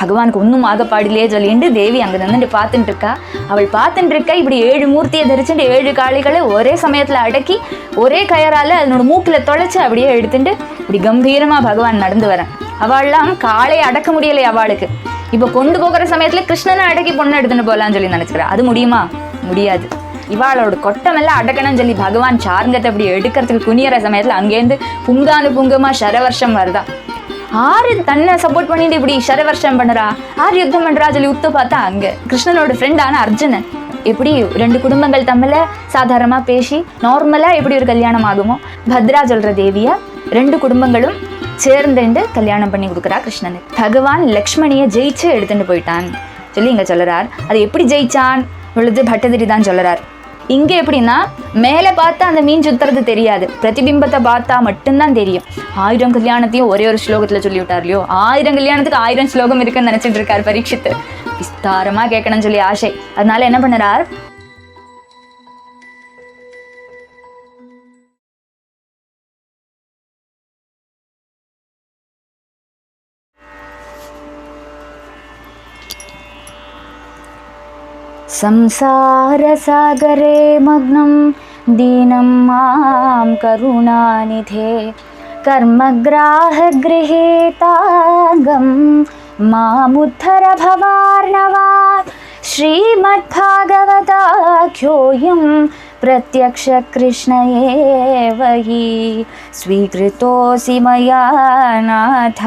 பகவானுக்கு ஒன்றும் ஆகப்பாடிலே சொல்லிட்டு தேவி அங்கே நின்றுட்டு பார்த்துட்டு இருக்கா. அவள் பார்த்துட்டு இருக்கா, இப்படி 7 மூர்த்தியை தரிச்சுட்டு 7 காளைகளை ஒரே சமயத்தில் அடக்கி ஒரே கயரால் அதனோட மூக்கில் தொலைச்சி அப்படியே எடுத்துட்டு இப்படி கம்பீரமாக பகவான் நடந்து வரேன். அவள்லாம் காளையை அடக்க முடியலை அவளுக்கு. இப்போ கொண்டு போகிற சமயத்தில் கிருஷ்ணனை அடக்கி பொண்ணை எடுத்துட்டு போகலான்னு சொல்லி நினச்சிக்கிறா. அது முடியுமா? முடியாது. இவாளோட கொட்டமெல்லாம் அடக்கணும்னு சொல்லி பகவான் சார்ங்கத்தை அப்படி எடுக்கிறதுக்கு குனியற சமயத்தில் அங்கேருந்து புங்கமாக சரவர்ஷம் வருதா. ஆறு தன்னை சப்போர்ட் பண்ணிட்டு இப்படி சரவர்ஷம் பண்ணுறா, ஆறு யுத்தம் பண்ணுறா சொல்லி உத்து பார்த்தா அங்கே கிருஷ்ணனோட ஃப்ரெண்டான அர்ஜுனன். எப்படி 2 குடும்பங்கள் தமிழ சாதாரணமாக பேசி நார்மலாக எப்படி ஒரு கல்யாணம் ஆகுமோ, பத்ரா சொல்கிற தேவியை 2 குடும்பங்களும் சேர்ந்துட்டு கல்யாணம் பண்ணி கொடுக்குறா கிருஷ்ணனுக்கு. பகவான் லக்ஷ்மணியை ஜெயிச்சு எடுத்துட்டு போயிட்டான் சொல்லி இங்கே சொல்கிறார். அது எப்படி ஜெயிச்சான் பொழுது பட்டதிரி தான் சொல்கிறார். இங்கே எப்படின்னா மேலே பார்த்தா அந்த மீன் சுத்துறது தெரியாது, பிரதிபிம்பத்தை பார்த்தா மட்டும்தான் தெரியும். 1000 கல்யாணத்தையும் ஒரே ஒரு ஸ்லோகத்தில் சொல்லி விட்டார் இல்லையோ, 1000 கல்யாணத்துக்கு 1000 ஸ்லோகம் இருக்குன்னு நினச்சிட்டு இருக்கார் பரீட்சித்து. விஸ்தாரமாக கேட்கணும்னு சொல்லி ஆசை. அதனால என்ன பண்ணுறார், संसारसागरे मग्नं दीनं मां करुणानिधे कर्मग्राहगृहीतागं मामुद्धर भवार्णवात् श्रीमद्भागवताख्योऽयं प्रत्यक्षकृष्ण एव हि स्वीकृतोऽसि मया नाथ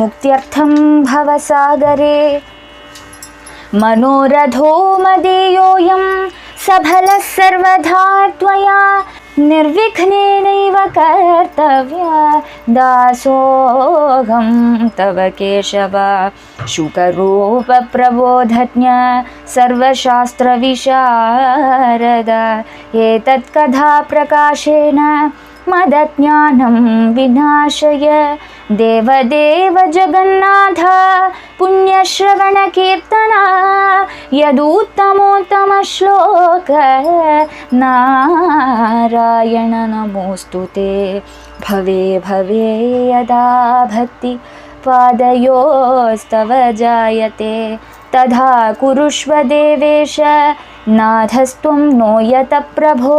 मुक्त्यर्थं भवसागरे मनोरथो मदीयोऽयं सफलः सर्वथा त्वया निर्विघ्नेनैव कर्तव्या दासोऽहं तव केशव शुकरूपप्रबोधज्ञ सर्वशास्त्रविशारद एतत् कथा प्रकाशेन मदज्ञानं विनाशय देवदेव जगन्नाथ पुण्यश्रवणकीर्तना यदुत्तमोत्तमश्लोक नारायण नमोऽस्तु ते भवे भवे यदा भक्ति पादयोस्तव जायते तथा कुरुष्व देवेश नाथस्त्वं नो यत प्रभो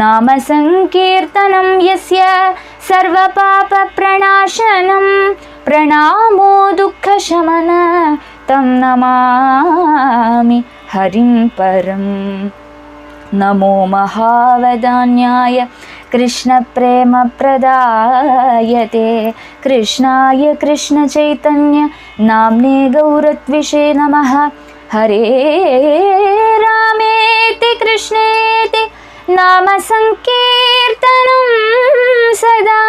नाम संकीर्तनं यस्य सर्वपापप्रणाशनं प्रणामो दुःखशमन तं नमामि हरिं परम् नमो महावदान्याय कृष्णप्रेमप्रदायते कृष्णाय कृष्णचैतन्य नाम्ने गौरत्विषे नमः हरे रामेति कृष्णेति नाम संकीर्तनं सदा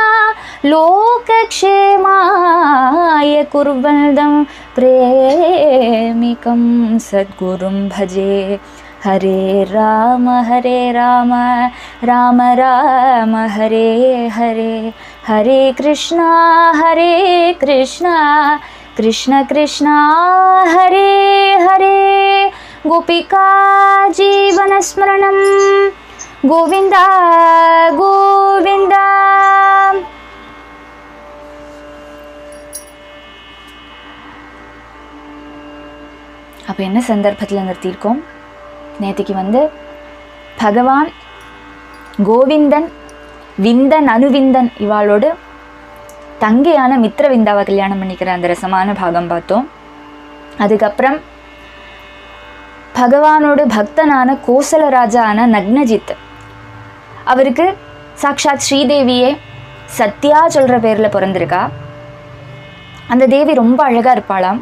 लोकक्षेमाय कुर्वन्तं प्रेमिकं सद्गुरुं भजे हरे राम राम राम हरे हरे हरे कृष्णा कृष्ण कृष्ण हरे हरे गोपिका जीवनस्मरणं गोविन्द गोविन्द. அப்போ என்ன சந்தர்ப்பத்தில் நிறுத்தியிருக்கோம்? நேற்றுக்கு பகவான் கோவிந்தன் விந்தன் அனுவிந்தன் இவாளோடு தங்கையான மித்ரவிந்தாவை கல்யாணம் பண்ணிக்கிற அந்த ரசமான பாகம் பார்த்தோம். அதுக்கப்புறம் பகவானோட பக்தனான கோசலராஜான நக்னஜித், அவருக்கு சாக்ஷாத் ஸ்ரீதேவியே சத்யா சொல்கிற பேரில் பிறந்திருக்கா. அந்த தேவி ரொம்ப அழகாக இருப்பாளாம்.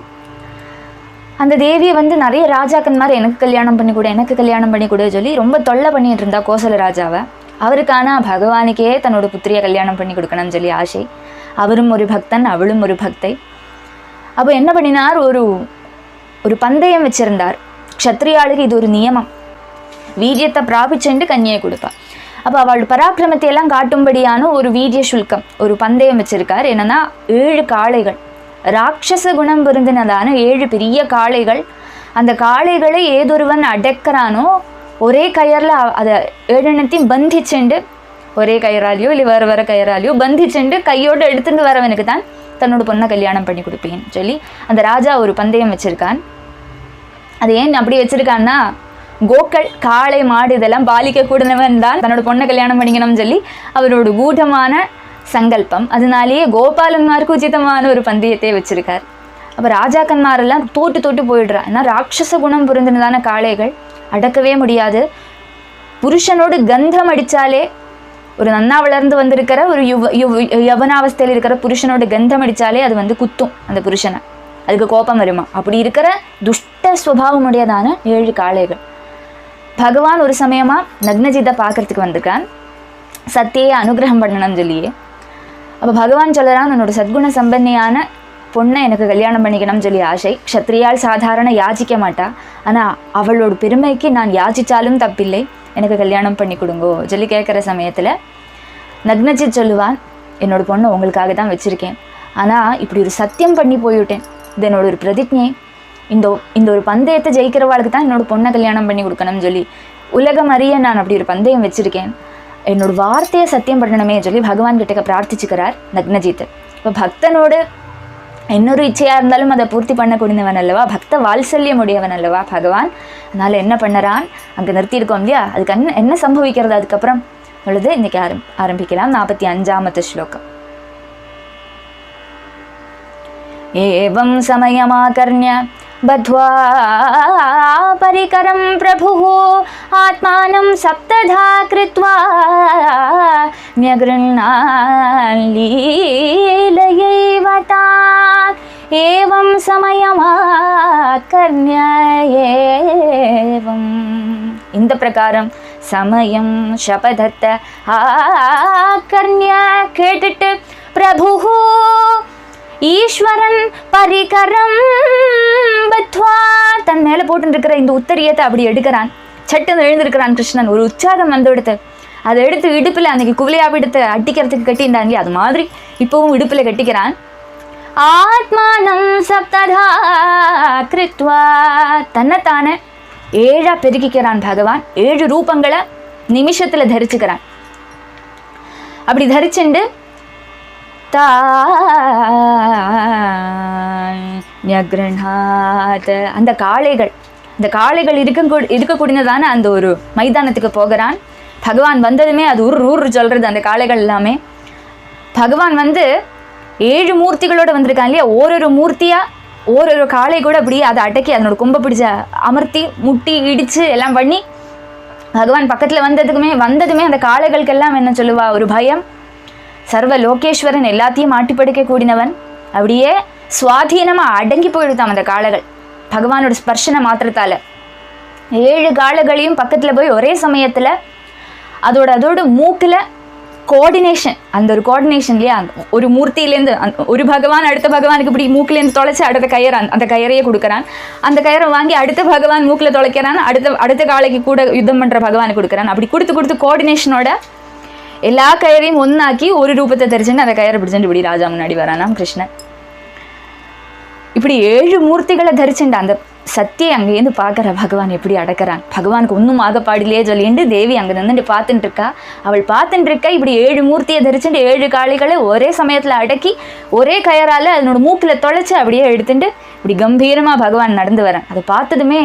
அந்த தேவியை நிறைய ராஜாக்கன்மார் எனக்கு கல்யாணம் பண்ணி கொடு சொல்லி ரொம்ப தொல்லை பண்ணிட்டு இருந்தா கோசலராஜாவை. அவருக்கான பகவானுக்கே தன்னோட புத்திரியை கல்யாணம் பண்ணி கொடுக்கணும்னு சொல்லி ஆசை. அவரும் ஒரு பக்தன், அவளும் ஒரு பக்தை. அப்போ என்ன பண்ணினார், ஒரு பந்தயம் வச்சிருந்தார். க்ஷத்ரியாளுக்கு இது ஒரு நியமம், வீரியத்தை பிராபிச்சுண்டு கன்னியை கொடுப்பா. அப்போ அவள் பராக்கிரமத்தை எல்லாம் காட்டும்படியான ஒரு வீரிய சுல்கம், ஒரு பந்தயம் வச்சிருக்கார். என்னன்னா 7 காளைகள், ராட்சச குணம் பொருந்தினதான 7 பெரிய காளைகள். அந்த காளைகளை ஏதொருவன் அடக்கிறானோ ஒரே கயரில் அதை 7 பந்திச்சுண்டு, ஒரே கயிறாலையோ இல்லை வேறு கயிறாலையோ பந்திச்சுண்டு கையோடு எடுத்துட்டு வரவனுக்கு தான் தன்னோட பொண்ணை கல்யாணம் பண்ணி கொடுப்பேன்னு சொல்லி அந்த ராஜா ஒரு பந்தயம் வச்சுருக்கான். அது ஏன் அப்படி வச்சுருக்கான்னா, கோக்கள் காளை மாடு இதெல்லாம் பாலிக்க கூடனவன் தான் தன்னோட பொண்ணை கல்யாணம் பண்ணிக்கணும்னு சொல்லி அவரோட கூட்டமான சங்கல்பம். அதனாலேயே கோபாலன்மாருக்கு உச்சிதமான ஒரு பந்தயத்தை வச்சுருக்கார். அப்போ ராஜாக்கன்மாரெல்லாம் தோட்டு போயிடுறா. ஏன்னா ராட்சச குணம் புரிந்துனதான காளைகள் அடக்கவே முடியாது. புருஷனோடு கந்தம் அடித்தாலே, ஒரு நன்னா வளர்ந்து வந்திருக்கிற ஒரு யவனாவஸ்தையில் இருக்கிற புருஷனோட கந்தம் அடித்தாலே அது குத்தும் அந்த புருஷனை, அதுக்கு கோபம் வருமா. அப்படி இருக்கிற துஷ்ட ஸ்வபாவமுடையதான 7 காளைகள். பகவான் ஒரு சமயமாக நக்னஜித்தை பார்க்கறதுக்கு வந்திருக்கான், சத்தியை அனுகிரகம் பண்ணணும்னு சொல்லியே. அப்போ பகவான் சொல்கிறான், உன்னோட சத்குண சம்பன்னியான பொண்ணை எனக்கு கல்யாணம் பண்ணிக்கணும்னு சொல்லி ஆசை. க்ஷத்ரியால் சாதாரண யாச்சிக்க மாட்டா, ஆனால் அவளோட பெருமைக்கு நான் யாச்சிச்சாலும் தப்பில்லை, எனக்கு கல்யாணம் பண்ணி கொடுங்கோ சொல்லி கேட்குற சமயத்தில் நக்னஜித் சொல்லுவான், என்னோட பொண்ணை உங்களுக்காக தான் வச்சுருக்கேன், ஆனால் இப்படி ஒரு சத்தியம் பண்ணி போய்விட்டேன், இது என்னோட ஒரு பிரதிஜை, இந்த ஒரு பந்தயத்தை ஜெயிக்கிறவாளுக்கு தான் என்னோட பொண்ணை கல்யாணம் பண்ணி கொடுக்கணும்னு சொல்லி உலகம் அறிய நான் அப்படி ஒரு பந்தயம் வச்சுருக்கேன், என்னோட வார்த்தையை சத்தியம் பண்ணணுமே சொல்லி பகவான் கிட்ட பிரார்த்திச்சுக்கிறார் நக்னஜித். இப்போ பக்தனோடு இன்னொரு இச்சையாக இருந்தாலும் அதை பூர்த்தி பண்ணக்கூடியவன் அல்லவா, பக்த வாத்சல்யம் உடையவன் அல்லவா பகவான். அதனால் என்ன பண்ணுறான், அங்கே நிறுத்தியிருக்கோம் இல்லையா, அதுக்கு என்ன சம்பவிக்கிறது அதுக்கப்புறம் உள்ளது இன்றைக்கி ஆரம்பிக்கலாம். 45வது ஸ்லோகம். ஏவம் சமயமாகர்ண்ய பத்வா பரிகரம் பிரபுः ஆத்மானம் சப்ததா கிருத்வா ன்யக்ருண்ணான் லீலயைவ தான். ஏவம் சமயமாகர்ண்ய, ஏவம் இந்த பிரகாரம், சமயம் சபதத்தை ஆகர்ண்ய கேட்டுட்டு, பிரபுः ஈஸ்வரன் பரிகரம் பத்வா தன் மேலே போட்டுருக்கிற இந்த உத்தரியத்தை அப்படி எடுக்கிறான். சட்டுன்னு எழுந்திருக்கிறான் கிருஷ்ணன். ஒரு உற்சாகம் வந்து எடுத்து அதை எடுத்து இடுப்பில் அன்னைக்கு குவலையாபிடத்தை அட்டிக்கிறதுக்கு கட்டியிருந்தாங்க, அது மாதிரி இப்போவும் இடுப்பில் கட்டிக்கிறான். ஆத்மானம் சப்ததா கிருத்வா, தன்னைத்தானே 7 பெருக்கிக்கிறான் பகவான். 7 ரூபங்களை நிமிஷத்தில் தரிச்சுக்கிறான். அப்படி தரிச்சுண்டு அந்த காளைகள் இருக்கக்கூடியதான அந்த ஒரு மைதானத்துக்கு போகிறான். பகவான் வந்ததுமே அது ஊர் சொல்கிறது அந்த காளைகள் எல்லாமே. பகவான் 7 மூர்த்திகளோடு வந்திருக்கான் இல்லையா, ஒரு மூர்த்தியாக ஒரு காளை கூட அப்படியே அதை அடக்கி அதனோட கொம்பை பிடிச்ச அமர்த்தி முட்டி இடித்து எல்லாம் பண்ணி பகவான் பக்கத்தில் வந்ததுமே அந்த காளைகளுக்கெல்லாம் என்ன சொல்லுவா, ஒரு பயம். சர்வ லோகேஸ்வரன் எல்லாத்தையும் ஆட்டி படைக்க கூடினவன், அப்படியே சுவாதீனமாக அடங்கி போயிடுதான் அந்த காளைகள் பகவானோட ஸ்பர்ஷன மாத்திரத்தால். 7 காளைகளையும் பக்கத்தில் போய் ஒரே சமயத்தில் அதோட மூக்கில் கோஆர்டினேஷன், அந்த ஒரு கோஆர்டினேஷன் இல்லையா, ஒரு மூர்த்தியிலேருந்து ஒரு பகவான் அடுத்த பகவானுக்கு இப்படி மூக்கிலேருந்து தொலைச்சி அடுத்த அந்த கயிறையே கொடுக்குறான். அந்த கயிறை வாங்கி அடுத்த பகவான் மூக்கில் தொலைக்கிறான், அடுத்த காளைக்கு கூட யுத்தம் பண்ணுற பகவானுக்கு கொடுக்குறான். அப்படி கொடுத்து கோஆர்டினேஷனோட எல்லா கயிறையும் ஒன்னாக்கி ஒரு ரூபத்தை தெரிச்சுன்னு அந்த கயிறை பிடிச்சிட்டு இப்படி ராஜா முன்னாடி வரானாம் கிருஷ்ணன். இப்படி 7 மூர்த்திகளை தரிச்சுண்டு அந்த சத்தியை அங்கேருந்து பார்க்குற பகவான் எப்படி அடக்கிறான். பகவானுக்கு ஒன்றும் ஆகப்பாடிலே சொல்லிட்டு தேவி அங்கே நின்றுட்டு பார்த்துட்டு இருக்கா. அவள் பார்த்துட்டு இருக்கா, இப்படி 7 மூர்த்தியை தரிச்சுட்டு 7 காளைகளை ஒரே சமயத்தில் அடக்கி ஒரே கயரால் அதனோட மூக்கில் தொலைச்சி அப்படியே எடுத்துட்டு இப்படி கம்பீரமாக பகவான் நடந்து வரேன். அதை பார்த்ததுமே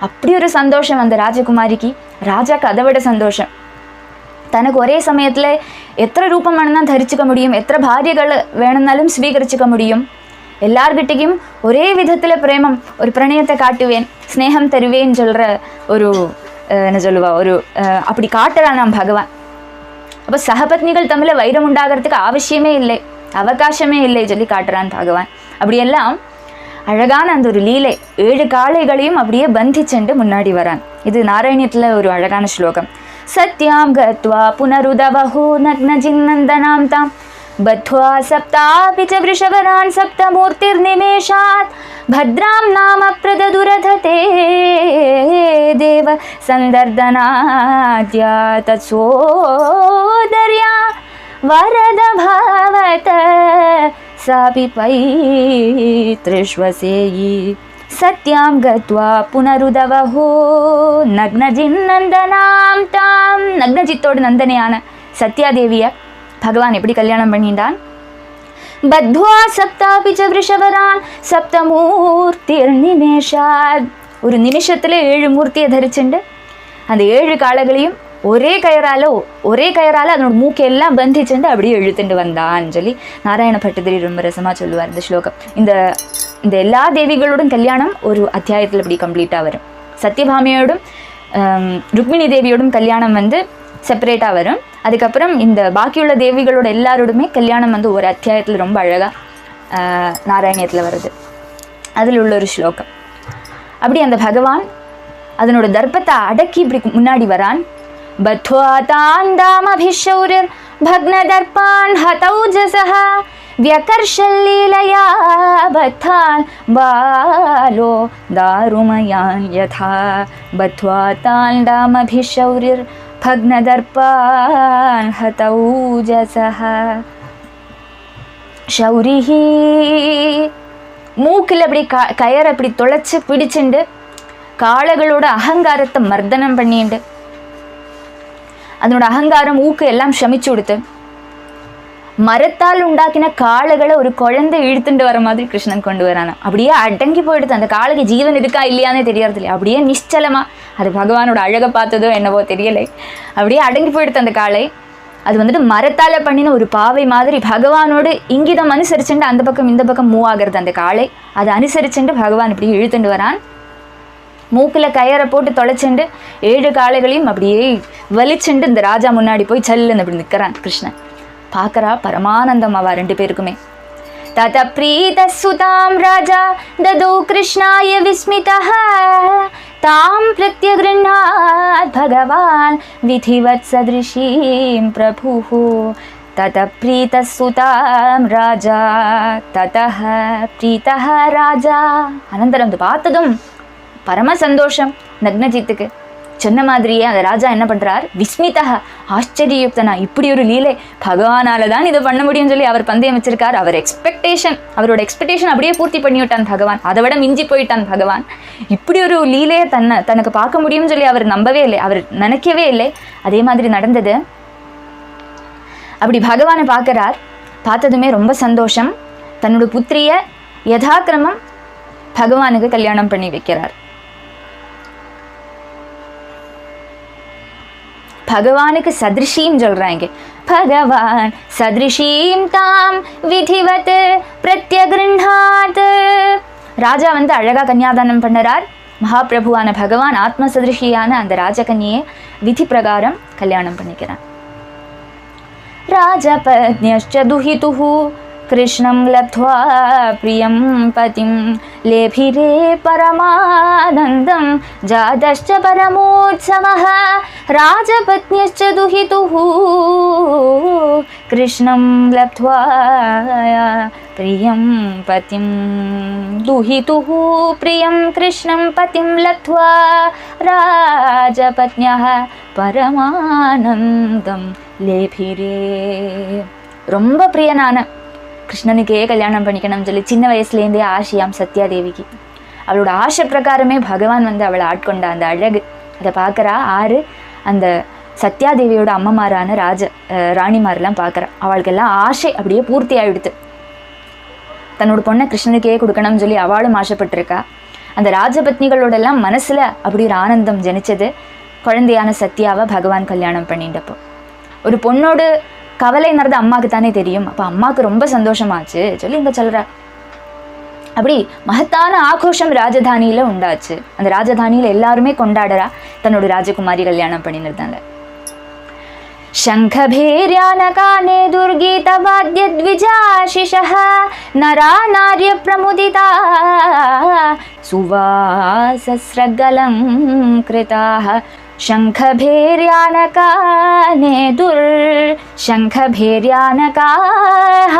அப்படி ஒரு சந்தோஷம் அந்த ராஜகுமாரிக்கு. ராஜாக்கு அதை விட சந்தோஷம். தனக்கு ஒரே சமயத்தில் எத்தனை ரூபம் வேணும்னா தரிச்சுக்க முடியும், எத்தனை பாரியர்கள் வேணும்னாலும் ஸ்வீகரிச்சுக்க முடியும், எல்லார்கிட்டையும் ஒரே விதத்தில் பிரேமம் ஒரு பிரணயத்தை காட்டுவேன், ஸ்னேகம் தருவேன்னு சொல்கிற ஒரு என்ன சொல்லுவா, ஒரு அப்படி காட்டுறான் நாம் பகவான். அப்போ சகபத்னிகள் தமிழில் வைரம் உண்டாகிறதுக்கு அவசியமே இல்லை, அவகாசமே இல்லை சொல்லி காட்டுறான் பகவான். அப்படியெல்லாம் அழகான அந்த ஒரு லீலை 7 காளைகளையும் அப்படியே பந்திச்சுண்டு முன்னாடி வரான். இது நாராயணியத்தில் ஒரு அழகான ஸ்லோகம். சத்யாம் கத்வா புனருதவஹு நக்னஜின்னந்தனாம் தாம் பத்வா சப்தாபி ச விருஷவரான் சப்தமூர்த்திர்நிமேஷாத் भद्रां नाम प्रददुरधते देव सन्दर्दनाद्या तत्सोदर्या वरद भावत सापि पैतृष्वसेयी सत्यां गत्वा पुनरुदवहो नग्नजिन्नन्दनां तां நக்னஜித்தோடு நந்தனையான சத்யாதேவியை பகவான் எப்படி கல்யாணம் பண்ணிட்டான்? பத்வா சப்தாபி ச விருஷவரான் சப்தமூர்த்திர்நிமேஷாத். ஒரு நிமிஷத்துல 7 மூர்த்தியை தரிச்சுண்டு அந்த 7 காளைகளையும் ஒரே கயரால அதனோட மூக்கையெல்லாம் பந்திச்சுண்டு அப்படியே இழுத்துட்டு வந்தான்னு சொல்லி நாராயண பட்டதிரி ரொம்ப ரசமா சொல்லுவார் இந்த ஸ்லோகம். இந்த எல்லா தேவிகளோடும் கல்யாணம் ஒரு அத்தியாயத்தில் இப்படி கம்ப்ளீட்டாக வரும். சத்யபாமையோடும் ருக்மிணி தேவியோடும் கல்யாணம் செப்பரேட்டாக வரும். அதுக்கப்புறம் இந்த பாக்கியுள்ள தேவிகளோட எல்லாரோடுமே கல்யாணம் ஒரு அத்தியாயத்தில் ரொம்ப அழகாக நாராயணியத்தில் வருது. அதில் உள்ள ஒரு ஸ்லோகம். அப்படி அந்த பகவான் அதனோட தர்ப்பத்தை அடக்கி இப்படி முன்னாடி வரான். பத்வா தாந்தாமபிஷௌரிர் பக்னதர்பான் ஹதௌஜஸஹ व्यकर्षल्लीलया बद्धान् बालो दारुमयान् यथा बद्ध्वा ताण्डामभिशौरिर्भग्नदर्पान् हतौजसः. ஷௌரிஹி மூக்கில் அப்படி கயரை அப்படி தொலைச்சு பிடிச்சுண்டு காளைகளோட அகங்காரத்தை மர்தனம் பண்ணிண்டு அதனோட அகங்காரம் ஊக்கு எல்லாம் சமிச்சு கொடுத்து மரத்தால் உண்டாக்கின காளைகளை ஒரு குழந்தை இழுத்துட்டு வர மாதிரி கிருஷ்ணன் கொண்டு வரானா. அப்படியே அடங்கி போயிடுது. அந்த காளைக்கு ஜீவன் இருக்கா இல்லையானே தெரியறது இல்லையா. அப்படியே நிச்சலமா அது பகவானோட அழகை பார்த்ததோ என்னவோ தெரியலை, அப்படியே அடங்கி போயிடுது அந்த காளை. அது மரத்தால பண்ணின ஒரு பாவை மாதிரி பகவானோடு இங்கிதம் அனுசரிச்சுட்டு அந்த பக்கம் இந்த பக்கம் மூவ் ஆகிறது அந்த காளை. அதை அனுசரிச்சுட்டு பகவான் இப்படி இழுத்துட்டு வரான். மூக்கில் கயரை போட்டு தொலைச்சுண்டு 7 காளைகளையும் அப்படியே வலிச்சுண்டு இந்த ராஜா முன்னாடி போய் சல்லுன்னு அப்படி நிற்கிறான் கிருஷ்ணன். பார்க்கறா பரமானந்தம் அவ 2 பேருக்குமே. தத பிரீத சுதாம் ராஜா ததோ கிருஷ்ணாய விஸ்மிதஹ தாம் பிரத்யக்ருண்ணாத் பகவான் விதிவத் சத்ருஷீம் பிரபுஹு. தத பிரீத சுதாம் ராஜா ததஹ பிரீதஹ ராஜா. அனந்தரம் பார்த்ததும் பரம சந்தோஷம் நக்னஜித்துக்கு. சொன்ன மாதிரியே அந்த ராஜா என்ன பண்றார், விஸ்மிதா ஆச்சரியயுக்தனா, இப்படி ஒரு லீலை பகவானால தான் இதை பண்ண முடியும்னு சொல்லி அவர் பந்தயம் வச்சிருக்கார். அவரோட எக்ஸ்பெக்டேஷன் அப்படியே பூர்த்தி பண்ணி விட்டான் பகவான். அதை விட மிஞ்சி போயிட்டான் பகவான். இப்படி ஒரு லீலையை தனக்கு பார்க்க முடியும்னு சொல்லி அவர் நம்பவே இல்லை, அவர் நினைக்கவே இல்லை. அதே மாதிரி நடந்தது. அப்படி பகவானை பார்க்கிறார். பார்த்ததுமே ரொம்ப சந்தோஷம். தன்னோட புத்திரிய யதாக்கிரமம் பகவானுக்கு கல்யாணம் பண்ணி வைக்கிறார். பகவானுக்கு சதிருஷீம் சொல்றாங்க. பகவான் சதிருஷீம் தாம் விதிவத் பிரத்யக்ருண்ணாத். ராஜா அழகா கன்யாதானம் பண்ணறார். மகாபிரபுவான பகவான் ஆத்ம சதிருஷியான அந்த ராஜகன்னியை விதி பிரகாரம் கல்யாணம் பண்ணிக்கிறான். ராஜபத்ன்யஸ்ச துஹிதுஹு कृष्णं लब्ध्वा प्रियं पतिं लेभिरे परमानन्दं जातश्च परमोत्सवः. राजपत्न्यश्च दुहितुः कृष्णं लब्ध्वा प्रियं पतिं दुहितुः प्रियं कृष्णं पतिं लब्ध्वा राजपत्न्यः परमानन्दं लेभिरे. ரொம்ப பிரியனான கிருஷ்ணனுக்கே கல்யாணம் பண்ணிக்கணும்னு சொல்லி சின்ன வயசுலேருந்தே ஆசையாம் சத்யாதேவிக்கு. அவளோட ஆசை பிரகாரமே பகவான் அவளை ஆட்கொண்ட அந்த அழகு அதை பார்க்குறா. அந்த சத்யாதேவியோட அம்மமாரான ராணிமாரெல்லாம் பார்க்குறா. அவளுக்கெல்லாம் ஆசை அப்படியே பூர்த்தி ஆகிடுது. தன்னோட பொண்ணை கிருஷ்ணனுக்கே கொடுக்கணும்னு சொல்லி அவளும் ஆசைப்பட்டிருக்கா. அந்த ராஜபத்னிகளோடெல்லாம் மனசில் அப்படி ஒரு ஆனந்தம் ஜனிச்சது குழந்தையான சத்யாவை பகவான் கல்யாணம் பண்ணிட்டப்போ. ஒரு பொண்ணோடு கவலைங்கிறது அம்மாவுக்கு தானே தெரியும். அப்போ அம்மாவுக்கு ரொம்ப சந்தோஷமாச்சு சொல்லி இங்கே சொல்கிறா. அப்படி மகத்தான ஆഘോഷം ராஜதானியில் உண்டாச்சு. அந்த ராஜதானியில் எல்லாருமே கொண்டாடுறா தன்னோட ராஜகுமாரி கல்யாணம் பண்ணினதால. शङ्खभैर्यानकाने दुर्गीतवाद्यद्विजाशिषः नरा नार्य प्रमुदिता सुवासस्रगलं कृताः. शङ्खभैर्यानकाने शङ्खभैर्यानकाः.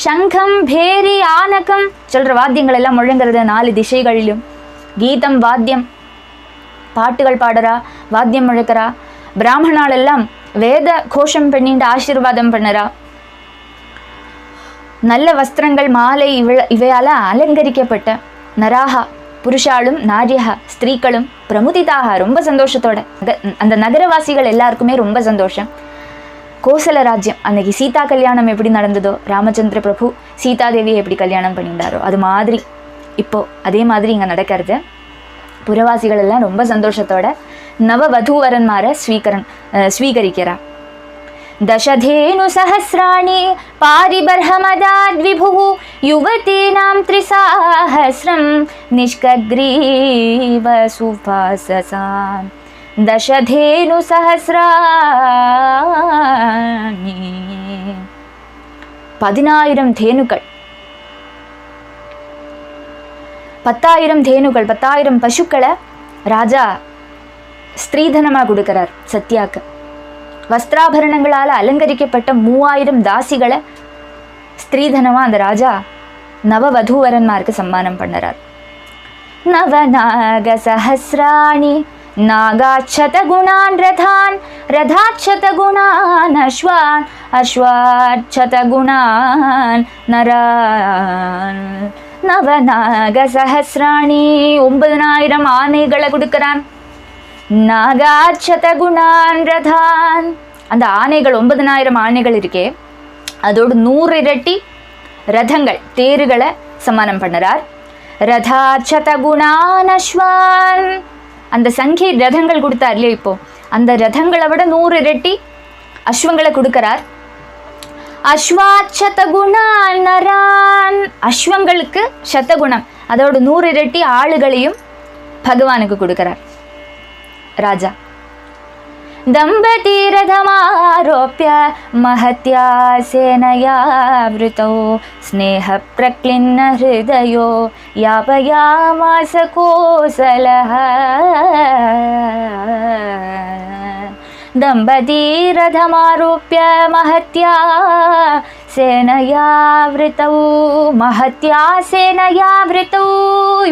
சங்கம் பேரி ஆனகம் சொல்கிற வாத்தியங்கள் எல்லாம் முழங்குறது 4 திசைகளிலும். கீதம் வாத்தியம், பாட்டுகள் பாடுறா, வாத்தியம் முழக்கிறா. பிராமணால் எல்லாம் வேத கோஷம் பண்ணிட்டு ஆசீர்வாதம் பண்ணுறா. நல்ல வஸ்திரங்கள் மாலை இவையால் அலங்கரிக்கப்பட்ட நராகா புருஷாலும் நாரியகா ஸ்திரீகளும் பிரமுதிதாக ரொம்ப சந்தோஷத்தோட அந்த நகரவாசிகள் எல்லாருக்குமே ரொம்ப சந்தோஷம். கோசல ராஜ்யம் அன்னைக்கு சீதா கல்யாணம் எப்படி நடந்ததோ, ராமச்சந்திர பிரபு சீதாதேவியை எப்படி கல்யாணம் பண்ணிட்டாரோ அது மாதிரி இப்போ அதே மாதிரி இங்கே நடக்கிறது. புறவாசிகள் எல்லாம் ரொம்ப சந்தோஷத்தோட நவவதூவரன்மாரை ஸ்வீகரிக்கிறார். தசதேனு சஹஸ்ராணி பாரிபர்ஹமதாத்விபுः யுவதீனாம் த்ரிசாஹஸ்ரம் நிஷ்கக்ரீவ சுபாசசான். தசதேனு சஹஸ்ராணி 10,000 தேனுக்கள், 10,000 தேனுக்கள், 10,000 பசுக்களை ராஜா ஸ்திரீதனமாக கொடுக்கிறார் சத்யாக்கு. வஸ்திராபரணங்களால் அலங்கரிக்கப்பட்ட 3,000 தாசிகளை ஸ்திரீதனமாக அந்த ராஜா நவவதூவரன்மாருக்கு சம்மானம் பண்ணுறார். நவநாக சஹஸ்ராணி நாகாட்சத குணான் ரதான், ரதாட்சத குணான் அஸ்வான், அஸ்வாட்சத குணான் நரான். நவநாக சஹஸ்ராணி 9,000 ஆனைகளை கொடுக்கிறான். நாகாட்சத குணான் ரதான், அந்த ஆனைகள் 9,000 ஆனைகள் இருக்கே அதோடு 100 இரட்டி ரதங்கள் தேருகளை சமானம் பண்ணுறார். ரதாட்சத குணான் அஸ்வான், அந்த சங்கி ரதங்கள் கொடுத்தார் இல்லையா, இப்போ அந்த ரதங்களை விட 100 இரட்டி அஸ்வங்களை கொடுக்கிறார். அஸ்வாட்சத குணான் நரான், அஸ்வங்களுக்கு சதகுணம் அதோட 100 இரட்டி ஆளுகளையும் பகவானுக்கு கொடுக்கிறார் ராஜா. தம்பதி ரதமாரோப்ய மஹத்யா சேனயா விருதோ ஸ்நேஹ பிரக்லின்ன ஹிருதயோ யாபயாமாஸ கோசலஹ. தம்பதி ரதமாரோப்ய மஹத்யா சேனயா விருதோ, மஹத்யா சேனயா விருதோ,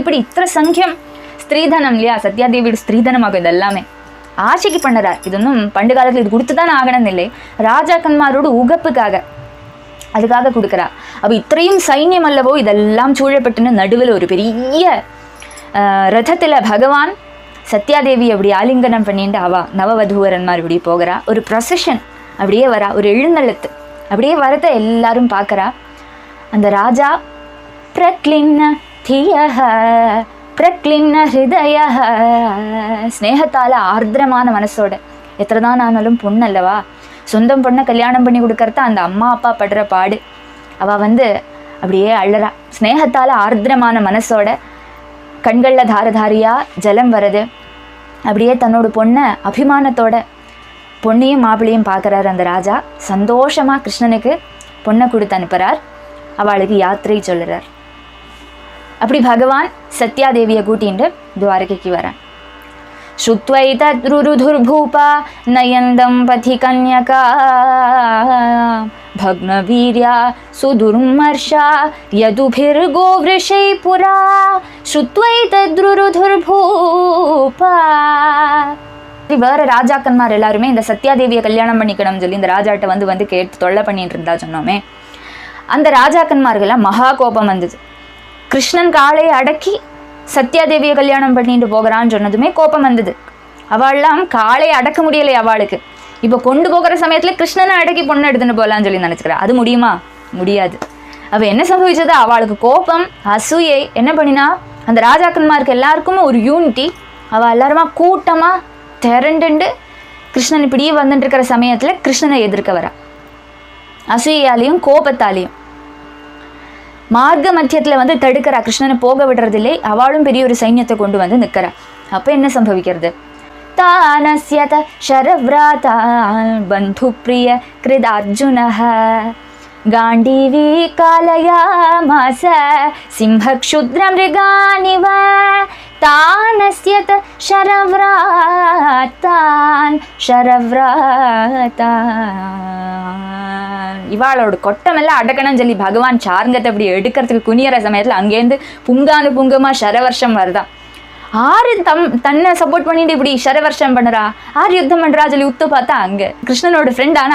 இப்படி இத்தனை சங்கியம் ஸ்திரீதனம் இல்லையா, சத்யாதேவியோட ஸ்திரீதனமாகும் இதெல்லாமே. ஆசைக்கு பண்ணுறார். இது ஒன்றும் பண்டு காலத்தில் இது கொடுத்து தான் ஆகணும் இல்லை, ராஜாக்கன்மாரோட உகப்புக்காக அதுக்காக கொடுக்குறா. அப்போ இത്രയും சைன்யம் அல்லவோ இதெல்லாம் சூழப்பட்டுன்னு நடுவில் ஒரு பெரிய ரதத்தில் பகவான் சத்யாதேவி அப்படி ஆலிங்கனம் பண்ணிட்டு அவா நவவதூவரன்மார் இப்படி போகிறா. ஒரு ப்ரொசஷன் அப்படியே வரா, ஒரு எழுநள்ளத்து அப்படியே வரத்தை எல்லாரும் பார்க்குறா. அந்த ராஜா பிரக்லின்ன தியஹ பிரக்லின்ன ஹிருதய, ஸ்னேகத்தால் ஆர்திரமான மனசோட, எத்தனைதான் ஆனாலும் பொண்ணு அல்லவா, சொந்தம் பொண்ணை கல்யாணம் பண்ணி கொடுக்கறத அந்த அம்மா அப்பா படுற பாடு, அவள் அப்படியே அழறா. ஸ்னேகத்தால் ஆர்திரமான மனசோட கண்களில் தாரதாரியாக ஜலம் வருது. அப்படியே தன்னோட பொண்ணை அபிமானத்தோட பொண்ணையும் மாப்பிள்ளையும் பார்க்குறாரு அந்த ராஜா. சந்தோஷமாக கிருஷ்ணனுக்கு பொண்ணை கொடுத்து அனுப்புகிறார். அவளுக்கு யாத்திரை சொல்லுறார். அப்படி பகவான் சத்யாதேவியை கூட்டிட்டு துவாரகைக்கு வரான். ஸ்ருத்வை தத்ருருதுர்பூபா நயந்தம் பதி கன்யகா भग्नवीर्या सुदुर्मर्षा यदुभिर्गोवृषै पुरा श्रुत्वैतद्रुरुधुर्भूपा. வேற ராஜாக்கன்மார் எல்லாருமே இந்த சத்யாதேவியை கல்யாணம் பண்ணிக்கணும்னு சொல்லி இந்த ராஜாட்ட வந்து கேட்டு தொல்லை பண்ணிட்டு இருந்தா சொன்னோமே. அந்த ராஜாக்கன்மார்கள்லாம் மகா கோபம் வந்தது. கிருஷ்ணன் காளையை அடக்கி சத்யாதேவியை கல்யாணம் பண்ணிட்டு போகிறான்னு சொன்னதுமே கோபம் வந்தது. அவள்லாம் காளையை அடக்க முடியலை அவளுக்கு. இப்போ கொண்டு போகிற சமயத்தில் கிருஷ்ணனை அடக்கி பொண்ணு எடுத்துன்னு போகலான்னு சொல்லி நினச்சிக்கிறா. அது முடியுமா? முடியாது. அவள் என்ன சம்பவிச்சது? அவளுக்கு கோபம், அசூயை என்ன பண்ணினா, அந்த ராஜாக்கன்மாருக்கு எல்லாருக்குமே ஒரு யூனிட்டி. அவள் எல்லாருமா கூட்டமாக திரண்டுண்டு கிருஷ்ணன் இப்படியே வந்துட்டு இருக்கிற சமயத்தில் கிருஷ்ணனை எதிர்க்க வரா. அசூயாலையும் கோபத்தாலையும் மார்க்க மத்தியத்தில் தடுக்கிறா. கிருஷ்ணனை போக விடுறதில்லை. அவளும் பெரிய ஒரு சைன்யத்தை கொண்டு வந்து நிற்கிறா. அப்போ என்ன சம்பவிக்கிறது? தானஸ்யத ஷரவ்ராதா பந்துப்ரிய கிருதார்ஜுனஹ காண்டீவி காலயாமாஸ சிம்ஹக்ஷுத்ர மிருகானிவ தானஸ்யத ஷரவ்ராதான் ஷரவ்ராதான். இவாளோட கொட்டமெல்லாம் அடக்கணும்னு சொல்லி பகவான் சார்ங்கத்தை அப்படி எடுக்கிறதுக்கு குனியற சமயத்தில் அங்கேருந்து புங்கானு புங்கமா ஷரவர்ஷம் வருதான். ஆறு தன்னை சப்போர்ட் பண்ணிட்டு இப்படி ஷரவர்ஷம் பண்ணுறா, ஆறு யுத்தம் பண்ணுறா சொல்லி உத்து பார்த்தா அங்கே கிருஷ்ணனோட ஃப்ரெண்டான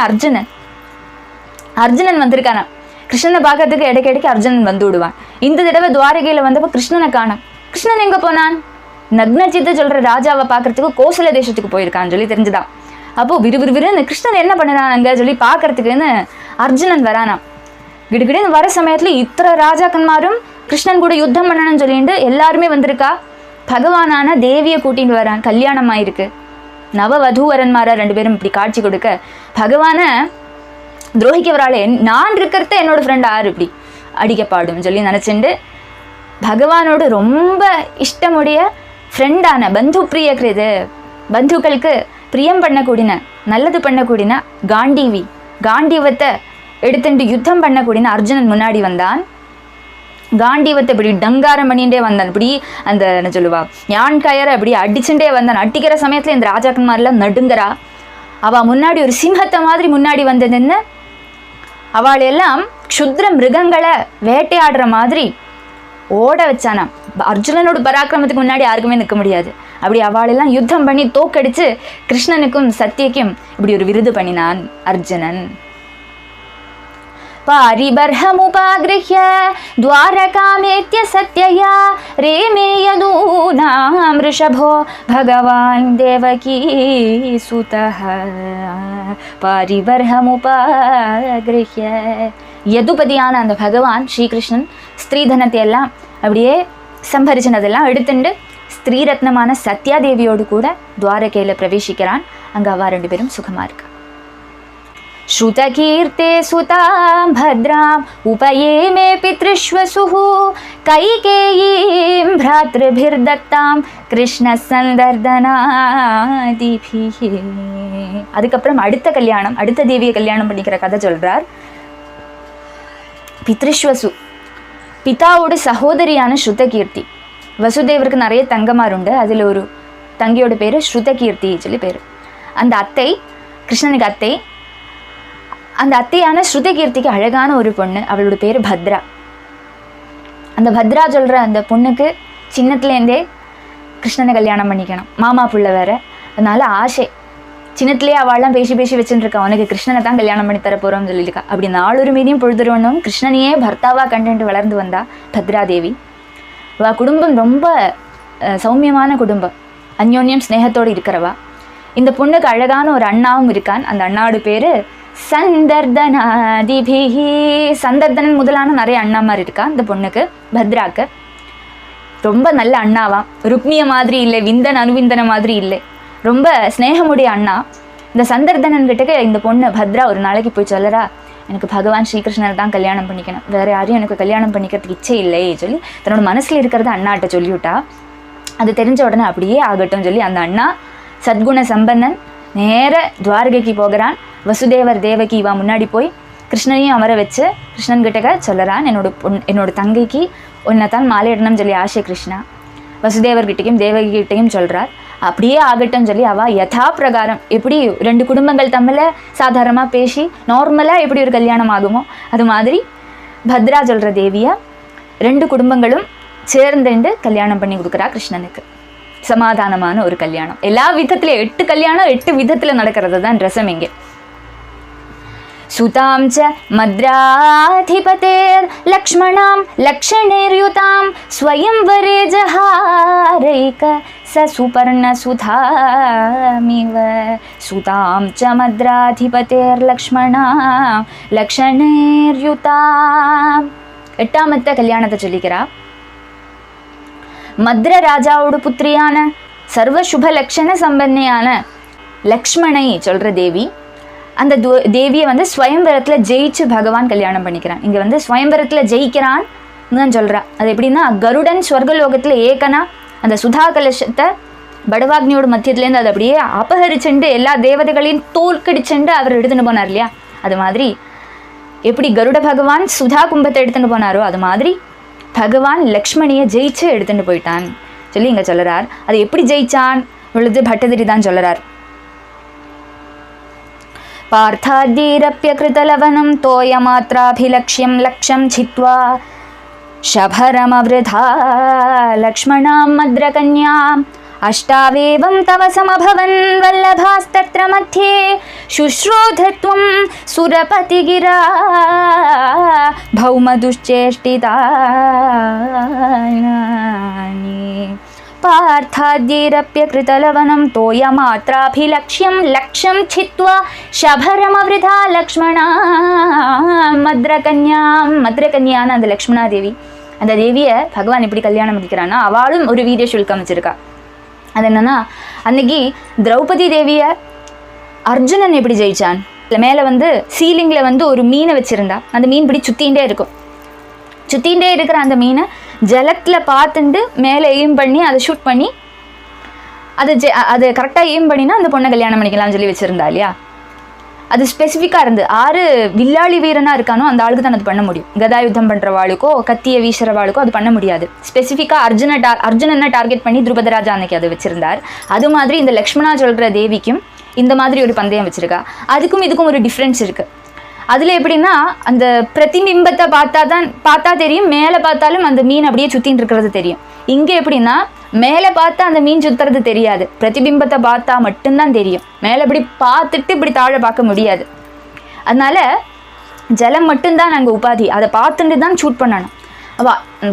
அர்ஜுனன் வந்திருக்கானா. கிருஷ்ணனை பார்க்கறதுக்கு இடைக்கு அர்ஜுனன் வந்து விடுவான். இந்த தடவை துவாரகையில் வந்தப்போ கிருஷ்ணனை காணாம். கிருஷ்ணன் எங்கே போனான்? நக்னஜித்து சொல்கிற ராஜாவை பார்க்கறதுக்கு கோசல தேசத்துக்கு போயிருக்கான்னு சொல்லி தெரிஞ்சுதான். அப்போது விறுவிறுவிறுன்னு கிருஷ்ணன் என்ன பண்ணுறான் அங்கே சொல்லி பார்க்கறதுக்குன்னு அர்ஜுனன் வரானாம். கிடுகிடுன்னு வர சமயத்தில் இத்தனை ராஜாக்கன்மாரும் கிருஷ்ணன் கூட யுத்தம் பண்ணணும்னு சொல்லிட்டு எல்லாருமே வந்திருக்கா. பகவானான தேவியை கூட்டின்னு வரான். கல்யாணம் ஆயிருக்கு. நவவதூவரன்மாரா 2 பேரும் இப்படி காட்சி கொடுக்க பகவானை துரோகிக்கவராளே நான் இருக்கிறத என்னோட ஃப்ரெண்ட் ஆறு இப்படி அடிக்கப்பாடும் சொல்லி நினச்சிண்டு பகவானோடு ரொம்ப இஷ்டமுடைய ஃப்ரெண்டான பந்து பிரிய கிருது பந்துக்களுக்கு பிரியம் பண்ணக்கூடின நல்லது பண்ணக்கூடின காண்டீவத்தை எடுத்துட்டு யுத்தம் பண்ணக்கூடின அர்ஜுனன் முன்னாடி வந்தான். காண்டீவத்தை இப்படி டங்காரம் பண்ணிகிட்டே வந்தான். இப்படி அந்த என்ன சொல்லுவா யான் கயரை அப்படி அடிச்சுட்டே வந்தான். அடிக்கிற சமயத்தில் இந்த ராஜாக்கன்மாரெலாம் நடுங்கிறா. அவள் முன்னாடி ஒரு சிம்ஹத்தை மாதிரி முன்னாடி வந்ததுன்னு அவளையெல்லாம் க்ஷுத்ர மிருகங்களை வேட்டையாடுற மாதிரி ஓட வச்சானா. அர்ஜுனனோட பராக்கிரமத்துக்கு முன்னாடி யாருக்குமே நிற்க முடியாது. அப்படி அவளெல்லாம் யுத்தம் பண்ணி தோக்கடிச்சு கிருஷ்ணனுக்கும் சத்தியக்கும் இப்படி ஒரு விருது பண்ணினான் அர்ஜுனன். பாரிபர்ஹமுபாக்ருஹ்ய துவாரகாமேத்ய சத்யயா ரேமே யதூனாம் ரிஷபோ பகவான் தேவகீ சுதஹ. பாரிபர்ஹமுபாக்ருஹ்ய யதுபதியான அந்த பகவான் ஸ்ரீகிருஷ்ணன் ஸ்திரீதனத்தை எல்லாம் அப்படியே சம்பரிச்சினதெல்லாம் எடுத்துட்டு ஸ்திரீரத்னமான சத்யாதேவியோடு கூட துவாரகையில் பிரவேசிக்கிறான். அங்கே அவா 2 பேரும் சுகமாக இருக்கா. श्रुतकीर्ते सुतां भद्रां उपयेमे पितृष्वसुः कैकेयीं भ्रातृभिर्दत्तां கிருஷ்ணசந்தர்தனாதிபிஹ. அதுக்கப்புறம் அடுத்த கல்யாணம், அடுத்த தேவியை கல்யாணம் பண்ணிக்கிற கதை சொல்கிறார். பித்ருஷ்வசு பிதாவோட சகோதரியான ஸ்ருதகீர்த்தி. வசுதேவருக்கு நிறைய தங்கமார் உண்டு. அதில் ஒரு தங்கியோட பேர் ஸ்ருதகீர்த்தி சொல்லி பேர். அந்த அத்தை கிருஷ்ணனுக்கு அத்தை. அந்த அத்தையான ஸ்ருதகீர்த்திக்கு அழகான ஒரு பொண்ணு. அவளோட பேர் பத்ரா. அந்த பத்ரா சொல்கிற அந்த பொண்ணுக்கு சின்னத்துலேருந்தே கிருஷ்ணனை கல்யாணம் பண்ணிக்கணும். மாமா புள்ள வேற. அதனால ஆசை சின்னத்துலேயே அவள்லாம் பேசி வச்சுட்டுருக்கா, உனக்கு கிருஷ்ணனை தான் கல்யாணம் பண்ணி தர போகிறோம்னு சொல்லியிருக்கா. அப்படி நாளொரு மீதியும் பொழுதுருவனும் கிருஷ்ணனையே பர்த்தாவாக கண்டுட்டு வளர்ந்து வந்தா பத்ராதேவி. அவள் குடும்பம் ரொம்ப சௌமியமான குடும்பம், அந்யோன்யம் ஸ்னேகத்தோடு இருக்கிறவா. இந்த பொண்ணுக்கு அழகான ஒரு அண்ணாவும் இருக்கான். அந்த அண்ணாவோட பேர் சந்தர்தனாதிபிஹி. சந்தர்தனன் முதலான நிறைய அண்ணாமார் இருக்கா இந்த பொண்ணுக்கு. பத்ராக்கு ரொம்ப நல்ல அண்ணாவா. ருக்மிய மாதிரி இல்லை, விந்தன் அனுவிந்தன மாதிரி இல்லை, ரொம்ப ஸ்னேகமுடைய அண்ணா. இந்த சந்தர்தனன் கிட்டக்கு இந்த பொண்ணு பத்ரா ஒரு நாளைக்கு போய் சொல்லறா, எனக்கு பகவான் ஸ்ரீகிருஷ்ணனை தான் கல்யாணம் பண்ணிக்கணும், வேறு யாரையும் எனக்கு கல்யாணம் பண்ணிக்கிறதுக்கு இச்சை இல்லை சொல்லி தன்னோட மனசில் இருக்கிறத அண்ணாட்ட சொல்லிவிட்டா. அது தெரிஞ்ச உடனே அப்படியே ஆகட்டும் சொல்லி அந்த அண்ணா சத்குண சம்பந்தன் நேர துவாரகைக்கு போகிறான். வசுதேவர் தேவகி இவா முன்னாடி போய் கிருஷ்ணனையும் அமர வச்சு கிருஷ்ணன் கிட்டக்க சொல்லறான், என்னோட தங்கைக்கு உன்னை தான் மாலையிடணும் சொல்லி ஆசை கிருஷ்ணா. வசுதேவர்கிட்டையும் தேவகி கிட்டையும் சொல்கிறார். அப்படியே ஆகட்டும் சொல்லி அவள் யதா பிரகாரம் எப்படி 2 குடும்பங்கள் தம்மில் சாதாரணமாக பேசி நார்மலாக எப்படி ஒரு கல்யாணம் ஆகுமோ அது மாதிரி பத்ரா சொல்கிற தேவியை 2 குடும்பங்களும் சேர்ந்துண்டு கல்யாணம் பண்ணி கொடுக்குறா கிருஷ்ணனுக்கு. சமாதானமான ஒரு கல்யாணம். எல்லா விதத்துலையும் 8 கல்யாணம் 8 விதத்தில் நடக்கிறது தான் ரசம் இங்கே. सुतां च मद्राधिपतेर् लक्ष्मणां लक्षणैर्युतां स्वयंवरे जहारैक स सुपर्णसुधामिव. सुतां च मद्राधिपतेर् लक्ष्मणां लक्षणैर्युतां. 8ஆமத்த கல்யாணத்தை சொல்லிக்கிறா. மத்ர ராஜாவோட புத்திரியான சர்வ சுப லட்சண சம்பன்னியான லக்ஷ்மணை சொல்கிற தேவி. அந்த தேவியை ஸ்வயம்பரத்தில் ஜெயிச்சு பகவான் கல்யாணம் பண்ணிக்கிறான். இங்கே ஸ்வயம்பரத்தில் ஜெயிக்கிறான் தான் சொல்கிறா. அது எப்படின்னா கருடன் ஸ்வர்கலோகத்தில் ஏகனா அந்த சுதா கலசத்தை படவாக்னியோட மத்தியத்துலேருந்து அதை அப்படியே அபகரிச்சுண்டு எல்லா தேவதைகளையும் தோற்கடிச்சுண்டு அவர் எடுத்துகிட்டு போனார் இல்லையா. அது மாதிரி எப்படி கருட பகவான் சுதா கும்பத்தை எடுத்துகிட்டு போனாரோ அது மாதிரி பகவான் லக்ஷ்மணியை ஜெயிச்சு எடுத்துகிட்டு போயிட்டான் சொல்லி இங்கே சொல்கிறார். அது எப்படி ஜெயிச்சான் பொழுது பட்டதிரி தான் சொல்கிறார். पार्थाद्यैरप्यकृतलवनं तोयमात्राभिलक्ष्यं लक्ष्यं छित्त्वा शभरमवृथा लक्ष्मणां मद्रकन्याम् अष्टावेवं तव समभवन् वल्लभास्तत्र मध्ये शुश्रोधत्वं सुरपतिगिरा भौमदुश्चेष्टितानि. पार्थाद्यैरप्यकृतलवनं तोयमात्राभिलक्ष्यं लक्ष्यं छित्त्वा शबरमवृथा लक्ष्मणा மத்ரகன்யான்னு அந்த லக்ஷ்மணா தேவி, அந்த தேவியை பகவான் எப்படி கல்யாணம் பண்ணிக்கிறான்னா அவளும் ஒரு வீரிய சுல்கம் வச்சிருக்கா. அது என்னன்னா, அன்னைக்கு திரௌபதி தேவியை அர்ஜுனன் எப்படி ஜெயிச்சான், மேலே சீலிங்கில் ஒரு மீனை வச்சுருந்தா. அந்த மீன் இப்படி சுற்றிகிட்டே இருக்கும். சுற்றிகிட்டே இருக்கிற அந்த மீனை ஜலத்தில் பார்த்துட்டு மேலே எய்ம் பண்ணி அதை ஷூட் பண்ணி அது கரெக்டாக எய்ம் பண்ணினா அந்த பொண்ணை கல்யாணம் பண்ணிக்கலாம்னு சொல்லி வச்சுருந்தா இல்லையா. அது ஸ்பெசிஃபிக்காக இருந்து 6 வில்லாளி வீரனாக இருக்கானோ அந்த ஆளுக்கு தான் அது பண்ண முடியும். கதாயுத்தம் பண்ணுறவாளுக்கோ கத்தியை வீசுறவாளுக்கோ அது பண்ண முடியாது. ஸ்பெசிஃபிக்காக அர்ஜுனனை டார்கெட் பண்ணி துருபதராஜா அன்னைக்கு அதை வச்சுருந்தார். அது மாதிரி இந்த லக்ஷ்மணா சொல்கிற தேவிக்கும் இந்த மாதிரி ஒரு பந்தயம் வச்சுருக்கா. அதுக்கும் இதுக்கும் ஒரு டிஃப்ரென்ஸ் இருக்குது. அதில் எப்படின்னா, அந்த பிரதிபிம்பத்தை பார்த்தா தெரியும், மேலே பார்த்தாலும் அந்த மீன் அப்படியே சுற்றின்னு இருக்கிறது தெரியும். இங்கே எப்படின்னா, மேலே பார்த்தா அந்த மீன் சுற்றுறது தெரியாது, பிரதிபிம்பத்தை பார்த்தா மட்டும்தான் தெரியும். மேலே இப்படி பார்த்துட்டு இப்படி தாழ பார்க்க முடியாது. அதனால ஜலம் மட்டும்தான் அங்கே உபாதி, அதை பார்த்துட்டு தான் ஷூட் பண்ணணும்.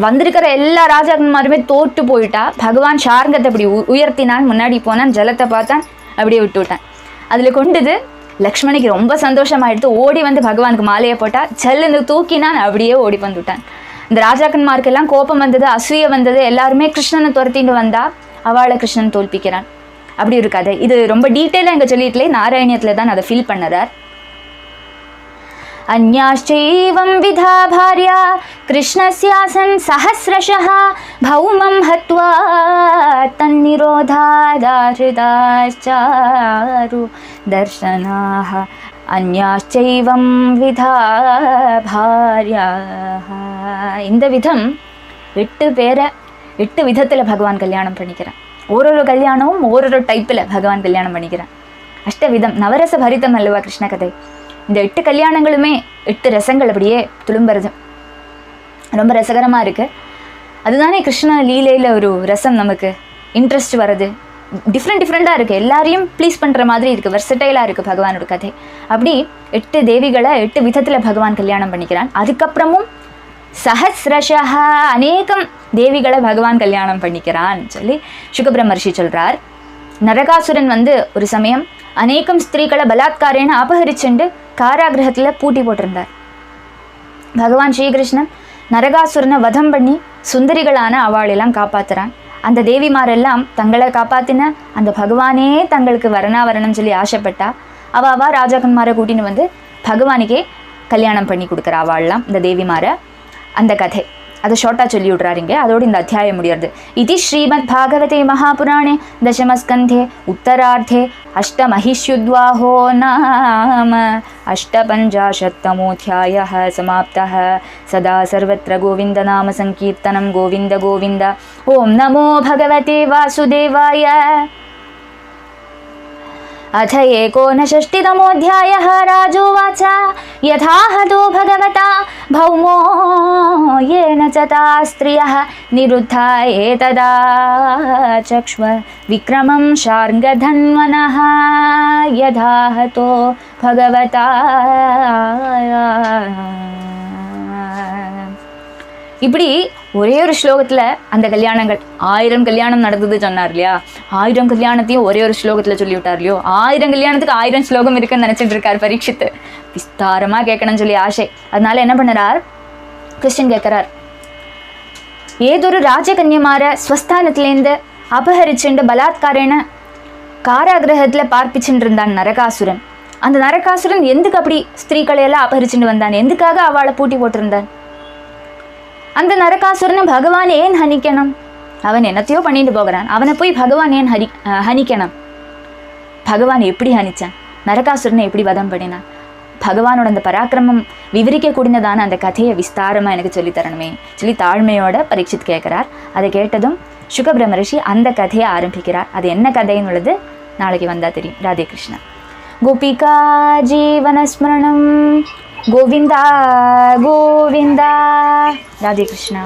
வந்திருக்கிற எல்லா ராஜாக்கன்மாருமே தோற்று போயிட்டா. பகவான் ஷார்ங்கத்தை அப்படி உயர்த்தினான், முன்னாடி போனான், ஜலத்தை பார்த்தான், அப்படியே விட்டு விட்டான். அதில் கொண்டுது லக்ஷ்மணிக்கு ரொம்ப சந்தோஷமாயிடுத்து. ஓடி பகவானுக்கு மாலையை போட்டா, செல்லுன்னு தூக்கினான், அப்படியே ஓடி வந்துவிட்டான். இந்த ராஜாக்கன்மார்க்கெல்லாம் கோபம் வந்தது, அசூய வந்தது. எல்லாருமே கிருஷ்ணனை துரத்திட்டு வந்தா அவளை கிருஷ்ணன் தோல்பிக்கிறான். அப்படி ஒரு கதை. இது ரொம்ப டீட்டெயிலாக இங்கே சொல்லிட்டுலே நாராயணியத்தில் தான் அதை ஃபீல் பண்ணதார். अन्याश्चैवं विधा भार्या कृष्णस्यासन् सहस्रशः भौमं हत्वा तन्निरोधादाहृदाश्चारु दर्शनाः अन्याश्चैवं विधा भार्याः. இந்த விதம் 8 பேரை 8 விதத்தில் பகவான் கல்யாணம் பண்ணிக்கிறான். ஒரு கல்யாணமும் ஒரு டைப்பில் பகவான் கல்யாணம் பண்ணிக்கிறான். அஷ்டவிதம், நவரச பரிதம் அல்லவா கிருஷ்ண கதை. இந்த 8 கல்யாணங்களுமே 8 ரசங்கள் அப்படியே துளும்புறது, ரொம்ப ரசகரமாக இருக்குது. அதுதானே கிருஷ்ண லீலையில் ஒரு ரசம், நமக்கு இன்ட்ரெஸ்ட் வர்றது. டிஃப்ரெண்ட்டாக இருக்குது, எல்லாரையும் ப்ளீஸ் பண்ணுற மாதிரி இருக்குது, வெர்சடைலாக இருக்குது பகவானோட கதை. அப்படி 8 தேவிகளை 8 விதத்தில் பகவான் கல்யாணம் பண்ணிக்கிறான். அதுக்கப்புறமும் சஹஸ்ரஷா அநேகம் தேவிகளை பகவான் கல்யாணம் பண்ணிக்கிறான் சொல்லி சுகபிரமர்ஷி சொல்கிறார். நரகாசுரன் ஒரு சமயம் அநேகம் ஸ்திரீகளை பலாத்காரேன்னு அபகரிச்சுண்டு காராகிரகத்தில் பூட்டி போட்டிருந்தார். பகவான் ஸ்ரீகிருஷ்ணன் நரகாசுரனை வதம் பண்ணி சுந்தரிகளான அவளெல்லாம் காப்பாற்றுறான். அந்த தேவிமாரெல்லாம் தங்களை காப்பாற்றின அந்த பகவானே தங்களுக்கு வரணும் சொல்லி ஆசைப்பட்டா. அவள் ராஜாக்கன்மாரை கூட்டின்னு பகவானுக்கே கல்யாணம் பண்ணி கொடுக்குறா அவள்லாம், இந்த தேவிமாரை. அந்த கதை அதை ஷார்ட்டாக சொல்லி விட்றாருங்க. அதோடு இந்த அத்தியாயம் முடியாது. இது ஸ்ரீமத் பாகவதே மகாபுராணே தசமஸ்கந்தே உத்தரார்த்தே அஷ்டமஹிஷ்யுத்வாஹோ நாம அஷ்டபஞ்சாशत्तमोऽध्यायः समाप्तः. सदा सर्वत्र गोविन्दनाम सङ्कीर्तनं गोविन्द गोविन्द. ॐ नमो भगवते वासुदेवाय. अथ 69तमोऽध्यायः. राजोवाच यथा हतो भगवता भौमो येन च ताः स्त्रियः निरुद्धा एतदा चक्ष्व विक्रमं शार्ङ्गधन्वनः यथा हतो भगवता. இப்படி ஒரே ஒரு ஸ்லோகத்தில் அந்த கல்யாணங்கள் 1000 கல்யாணம் நடந்தது சொன்னார் இல்லையா. 1000 கல்யாணத்தையும் ஒரே ஒரு ஸ்லோகத்தில் சொல்லிவிட்டார் இல்லையோ. 1000 கல்யாணத்துக்கு 1000 ஸ்லோகம் இருக்குன்னு நினச்சிட்டு இருக்கார் பரீட்சித்து. விஸ்தாரமாக கேட்கணும்னு சொல்லி ஆசை. அதனால என்ன பண்ணுறார், கிருஷ்ணன் கேட்குறார், ஏதொரு ராஜகன்யமாரை ஸ்வஸ்தானத்துலேருந்து அபகரிச்சுண்டு பலாத்காரேன காராகிரகத்தில் பார்ப்பிச்சுட்டு இருந்தான் நரகாசுரன். அந்த நரகாசுரன் எதுக்கு அப்படி ஸ்திரீகளையெல்லாம் அபகரிச்சுட்டு வந்தான், எதுக்காக அவளை பூட்டி போட்டிருந்தான்? அந்த நரகாசுரனை பகவான் ஏன் ஹனிக்கணும்? அவன் என்னத்தையோ பண்ணிட்டு போகிறான், அவனை போய் பகவான் ஏன் ஹனிக்கணும்? பகவான் எப்படி ஹனிச்சான், நரகாசுரனை எப்படி வதம் பண்ணினான்? பகவானோட அந்த பராக்கிரமம் விவரிக்க கூடினதான அந்த கதையை விஸ்தாரமாக எனக்கு சொல்லித்தரணுமே சொல்லி தாழ்மையோட பரீட்சித் கேட்குறார். அதை கேட்டதும் சுகபிரமரிஷி அந்த கதையை ஆரம்பிக்கிறார். அது என்ன கதைன்னு உள்ளது நாளைக்கு வந்தால் தெரியும். ராதே கிருஷ்ணா. கோபிகா ஜீவனஸ்மரணம் கோவிந்தா கோவிந்தா. ராதே கிருஷ்ணா.